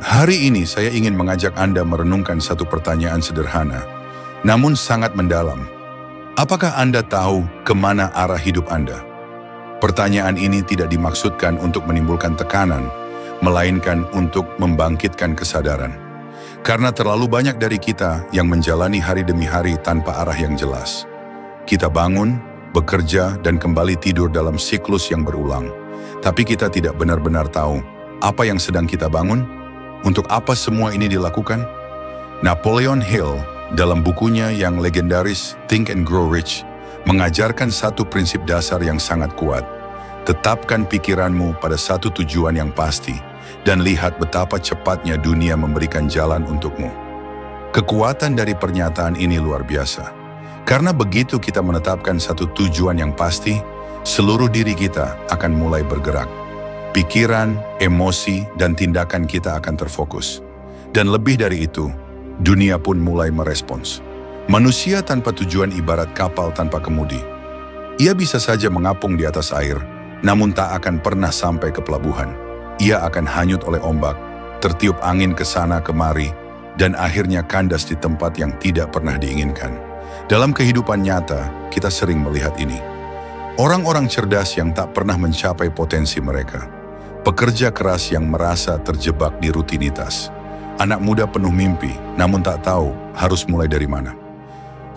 Hari ini saya ingin mengajak Anda merenungkan satu pertanyaan sederhana, namun sangat mendalam. Apakah Anda tahu kemana arah hidup Anda? Pertanyaan ini tidak dimaksudkan untuk menimbulkan tekanan, melainkan untuk membangkitkan kesadaran. Karena terlalu banyak dari kita yang menjalani hari demi hari tanpa arah yang jelas. Kita bangun, bekerja, dan kembali tidur dalam siklus yang berulang. Tapi kita tidak benar-benar tahu apa yang sedang kita bangun. Untuk apa semua ini dilakukan? Napoleon Hill dalam bukunya yang legendaris Think and Grow Rich mengajarkan satu prinsip dasar yang sangat kuat. Tetapkan pikiranmu pada satu tujuan yang pasti dan lihat betapa cepatnya dunia memberikan jalan untukmu. Kekuatan dari pernyataan ini luar biasa. Karena begitu kita menetapkan satu tujuan yang pasti, seluruh diri kita akan mulai bergerak. Pikiran, emosi, dan tindakan kita akan terfokus. Dan lebih dari itu, dunia pun mulai merespons. Manusia tanpa tujuan ibarat kapal tanpa kemudi. Ia bisa saja mengapung di atas air, namun tak akan pernah sampai ke pelabuhan. Ia akan hanyut oleh ombak, tertiup angin ke sana kemari, dan akhirnya kandas di tempat yang tidak pernah diinginkan. Dalam kehidupan nyata, kita sering melihat ini. Orang-orang cerdas yang tak pernah mencapai potensi mereka. Pekerja keras yang merasa terjebak di rutinitas. Anak muda penuh mimpi, namun tak tahu harus mulai dari mana.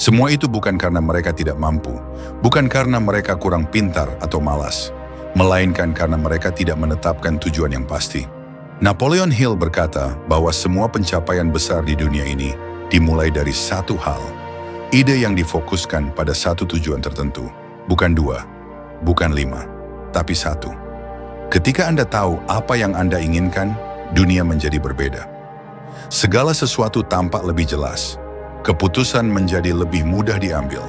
Semua itu bukan karena mereka tidak mampu, bukan karena mereka kurang pintar atau malas, melainkan karena mereka tidak menetapkan tujuan yang pasti. Napoleon Hill berkata bahwa semua pencapaian besar di dunia ini dimulai dari satu hal. Ide yang difokuskan pada satu tujuan tertentu. Bukan dua, bukan lima, tapi satu. Ketika Anda tahu apa yang Anda inginkan, dunia menjadi berbeda. Segala sesuatu tampak lebih jelas. Keputusan menjadi lebih mudah diambil.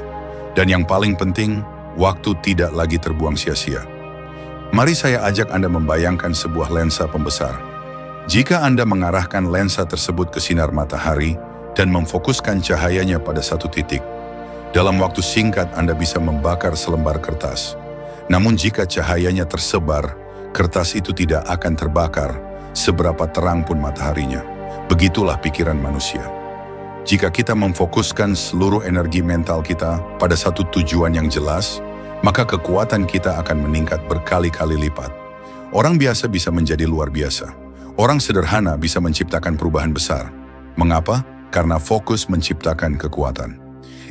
Dan yang paling penting, waktu tidak lagi terbuang sia-sia. Mari saya ajak Anda membayangkan sebuah lensa pembesar. Jika Anda mengarahkan lensa tersebut ke sinar matahari dan memfokuskan cahayanya pada satu titik, dalam waktu singkat Anda bisa membakar selembar kertas. Namun jika cahayanya tersebar, kertas itu tidak akan terbakar seberapa terang pun mataharinya. Begitulah pikiran manusia. Jika kita memfokuskan seluruh energi mental kita pada satu tujuan yang jelas, maka kekuatan kita akan meningkat berkali-kali lipat. Orang biasa bisa menjadi luar biasa. Orang sederhana bisa menciptakan perubahan besar. Mengapa? Karena fokus menciptakan kekuatan.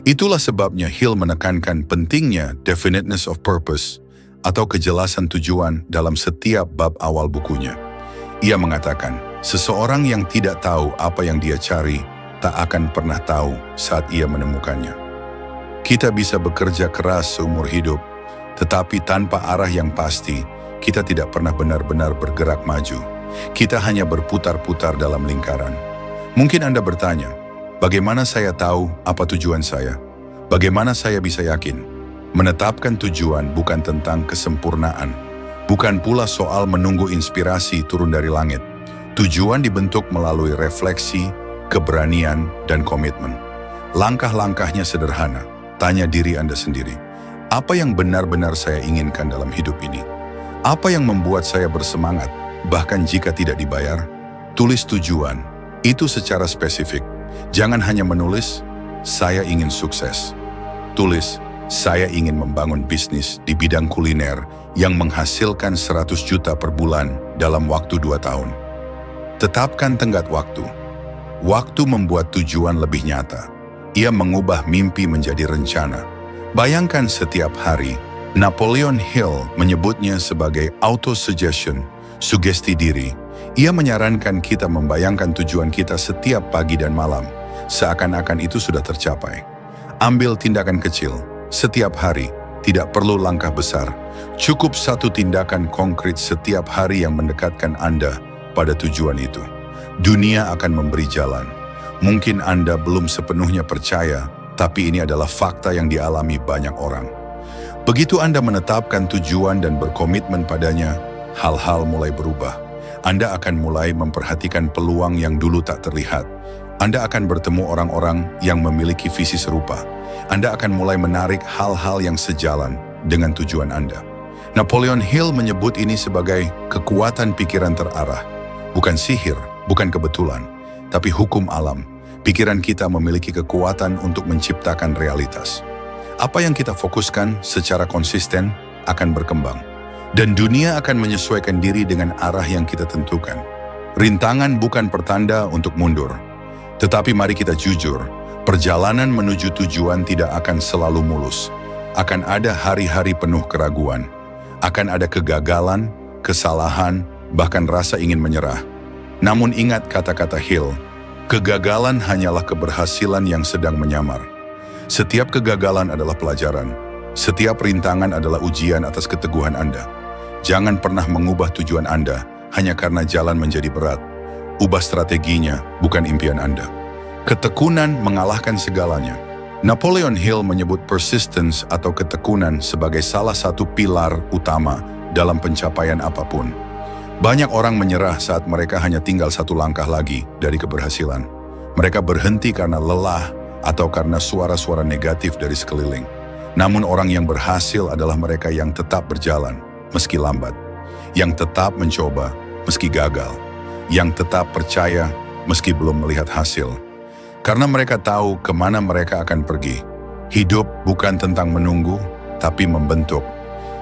Itulah sebabnya Hill menekankan pentingnya definiteness of purpose atau kejelasan tujuan dalam setiap bab awal bukunya. Ia mengatakan, seseorang yang tidak tahu apa yang dia cari, tak akan pernah tahu saat ia menemukannya. Kita bisa bekerja keras seumur hidup, tetapi tanpa arah yang pasti, kita tidak pernah benar-benar bergerak maju. Kita hanya berputar-putar dalam lingkaran. Mungkin Anda bertanya, bagaimana saya tahu apa tujuan saya? Bagaimana saya bisa yakin? Menetapkan tujuan bukan tentang kesempurnaan, bukan pula soal menunggu inspirasi turun dari langit. Tujuan dibentuk melalui refleksi, keberanian, dan komitmen. Langkah-langkahnya sederhana. Tanya diri Anda sendiri, apa yang benar-benar saya inginkan dalam hidup ini? Apa yang membuat saya bersemangat, bahkan jika tidak dibayar? Tulis tujuan, itu secara spesifik. Jangan hanya menulis, saya ingin sukses. Tulis, saya ingin membangun bisnis di bidang kuliner yang menghasilkan 100 juta per bulan dalam waktu 2 tahun. Tetapkan tenggat waktu. Waktu membuat tujuan lebih nyata. Ia mengubah mimpi menjadi rencana. Bayangkan setiap hari, Napoleon Hill menyebutnya sebagai auto-suggestion, sugesti diri. Ia menyarankan kita membayangkan tujuan kita setiap pagi dan malam, seakan-akan itu sudah tercapai. Ambil tindakan kecil. Setiap hari, tidak perlu langkah besar. Cukup satu tindakan konkret setiap hari yang mendekatkan Anda pada tujuan itu. Dunia akan memberi jalan. Mungkin Anda belum sepenuhnya percaya, tapi ini adalah fakta yang dialami banyak orang. Begitu Anda menetapkan tujuan dan berkomitmen padanya, hal-hal mulai berubah. Anda akan mulai memperhatikan peluang yang dulu tak terlihat. Anda akan bertemu orang-orang yang memiliki visi serupa. Anda akan mulai menarik hal-hal yang sejalan dengan tujuan Anda. Napoleon Hill menyebut ini sebagai kekuatan pikiran terarah. Bukan sihir, bukan kebetulan, tapi hukum alam. Pikiran kita memiliki kekuatan untuk menciptakan realitas. Apa yang kita fokuskan secara konsisten akan berkembang. Dan dunia akan menyesuaikan diri dengan arah yang kita tentukan. Rintangan bukan pertanda untuk mundur. Tetapi mari kita jujur, perjalanan menuju tujuan tidak akan selalu mulus. Akan ada hari-hari penuh keraguan. Akan ada kegagalan, kesalahan, bahkan rasa ingin menyerah. Namun ingat kata-kata Hill, kegagalan hanyalah keberhasilan yang sedang menyamar. Setiap kegagalan adalah pelajaran. Setiap rintangan adalah ujian atas keteguhan Anda. Jangan pernah mengubah tujuan Anda hanya karena jalan menjadi berat. Ubah strateginya, bukan impian Anda. Ketekunan mengalahkan segalanya. Napoleon Hill menyebut persistence atau ketekunan sebagai salah satu pilar utama dalam pencapaian apapun. Banyak orang menyerah saat mereka hanya tinggal satu langkah lagi dari keberhasilan. Mereka berhenti karena lelah atau karena suara-suara negatif dari sekeliling. Namun orang yang berhasil adalah mereka yang tetap berjalan, meski lambat. Yang tetap mencoba, meski gagal. Yang tetap percaya, meski belum melihat hasil. Karena mereka tahu kemana mereka akan pergi. Hidup bukan tentang menunggu, tapi membentuk.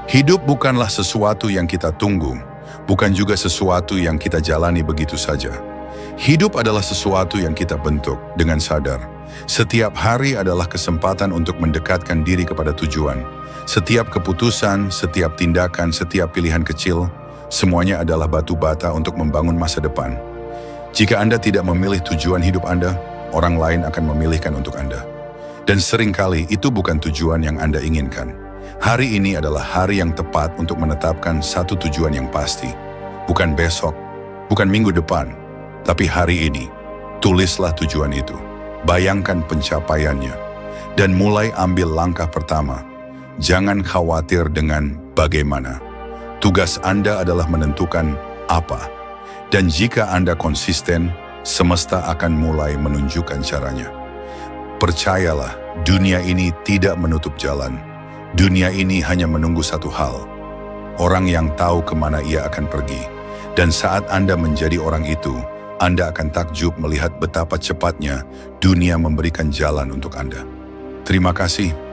Hidup bukanlah sesuatu yang kita tunggu, bukan juga sesuatu yang kita jalani begitu saja. Hidup adalah sesuatu yang kita bentuk dengan sadar. Setiap hari adalah kesempatan untuk mendekatkan diri kepada tujuan. Setiap keputusan, setiap tindakan, setiap pilihan kecil, semuanya adalah batu bata untuk membangun masa depan. Jika Anda tidak memilih tujuan hidup Anda, orang lain akan memilihkan untuk Anda. Dan seringkali itu bukan tujuan yang Anda inginkan. Hari ini adalah hari yang tepat untuk menetapkan satu tujuan yang pasti. Bukan besok, bukan minggu depan, tapi hari ini. Tulislah tujuan itu, bayangkan pencapaiannya, dan mulai ambil langkah pertama. Jangan khawatir dengan bagaimana. Tugas Anda adalah menentukan apa. Dan jika Anda konsisten, semesta akan mulai menunjukkan caranya. Percayalah, dunia ini tidak menutup jalan. Dunia ini hanya menunggu satu hal. Orang yang tahu kemana ia akan pergi. Dan saat Anda menjadi orang itu, Anda akan takjub melihat betapa cepatnya dunia memberikan jalan untuk Anda. Terima kasih.